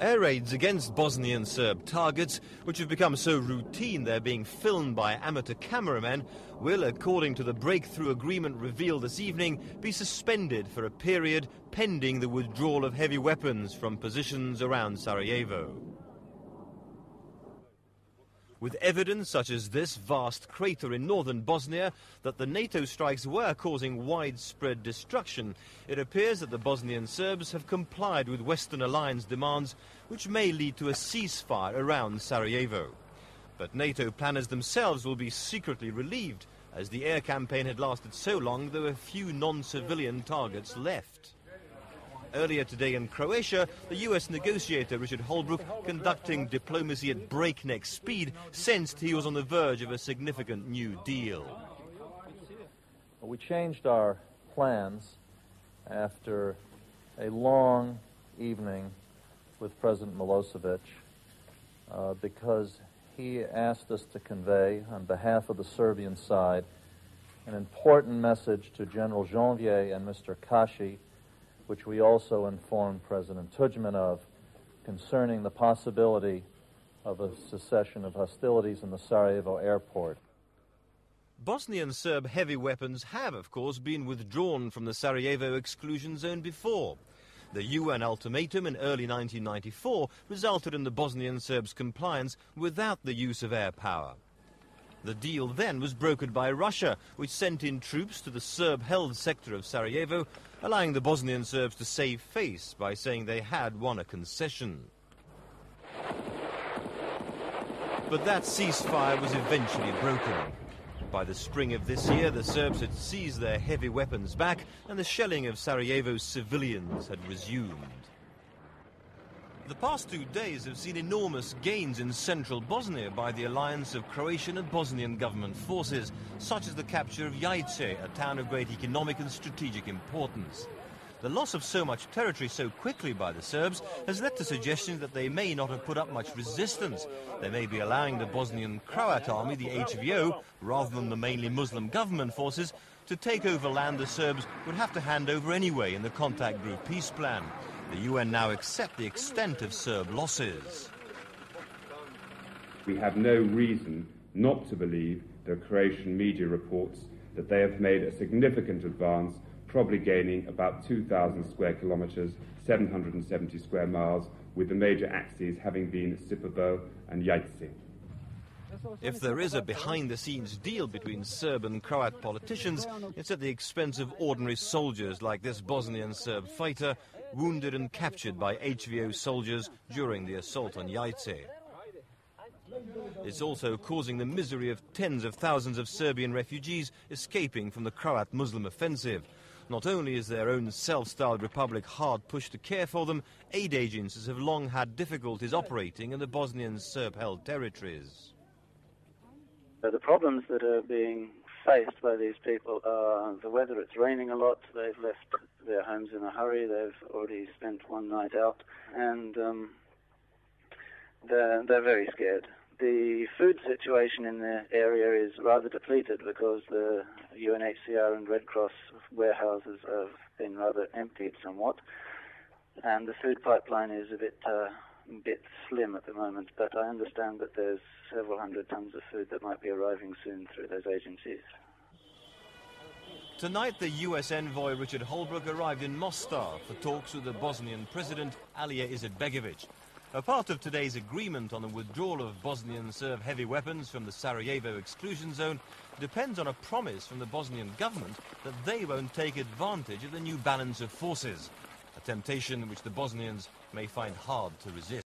Air raids against Bosnian Serb targets, which have become so routine they're being filmed by amateur cameramen, will, according to the breakthrough agreement revealed this evening, be suspended for a period pending the withdrawal of heavy weapons from positions around Sarajevo. With evidence such as this vast crater in northern Bosnia that the NATO strikes were causing widespread destruction, it appears that the Bosnian Serbs have complied with Western alliance demands, which may lead to a ceasefire around Sarajevo. But NATO planners themselves will be secretly relieved, as the air campaign had lasted so long there were few non-civilian targets left. Earlier today in Croatia, the US negotiator Richard Holbrooke, conducting diplomacy at breakneck speed, sensed he was on the verge of a significant new deal. We changed our plans after a long evening with President Milosevic because he asked us to convey, on behalf of the Serbian side, an important message to General Janvier and Mr. Kashi, which we also informed President Tudjman of, concerning the possibility of a cessation of hostilities in the Sarajevo airport. Bosnian Serb heavy weapons have, of course, been withdrawn from the Sarajevo exclusion zone before. The UN ultimatum in early 1994 resulted in the Bosnian Serbs' compliance without the use of air power. The deal then was brokered by Russia, which sent in troops to the Serb-held sector of Sarajevo, allowing the Bosnian Serbs to save face by saying they had won a concession. But that ceasefire was eventually broken. By the spring of this year, the Serbs had seized their heavy weapons back, and the shelling of Sarajevo's civilians had resumed. The past 2 days have seen enormous gains in central Bosnia by the alliance of Croatian and Bosnian government forces, such as the capture of Jajce, a town of great economic and strategic importance. The loss of so much territory so quickly by the Serbs has led to suggestions that they may not have put up much resistance. They may be allowing the Bosnian Croat army, the HVO, rather than the mainly Muslim government forces, to take over land the Serbs would have to hand over anyway in the contact group peace plan. The UN now accept the extent of Serb losses. We have no reason not to believe the Croatian media reports that they have made a significant advance, probably gaining about 2,000 square kilometres, 770 square miles, with the major axes having been Sipovo and Jajce. If there is a behind-the-scenes deal between Serb and Croat politicians, it's at the expense of ordinary soldiers like this Bosnian Serb fighter, wounded and captured by HVO soldiers during the assault on Jajce. It's also causing the misery of tens of thousands of Serbian refugees escaping from the Croat Muslim offensive. Not only is their own self-styled republic hard pushed to care for them, aid agencies have long had difficulties operating in the Bosnian Serb-held territories. The problems that are being faced by these people are the weather. It's raining a lot. They've left their homes in a hurry. They've already spent one night out, and they're very scared. The food situation in the area is rather depleted because the UNHCR and Red Cross warehouses have been rather emptied somewhat, and the food pipeline is a bit slim at the moment, but I understand that there's several hundred tons of food that might be arriving soon through those agencies. Tonight, the US envoy Richard Holbrooke arrived in Mostar for talks with the Bosnian president Alija Izetbegovic. A part of today's agreement on the withdrawal of Bosnian Serb heavy weapons from the Sarajevo exclusion zone depends on a promise from the Bosnian government that they won't take advantage of the new balance of forces, a temptation which the Bosnians may find hard to resist.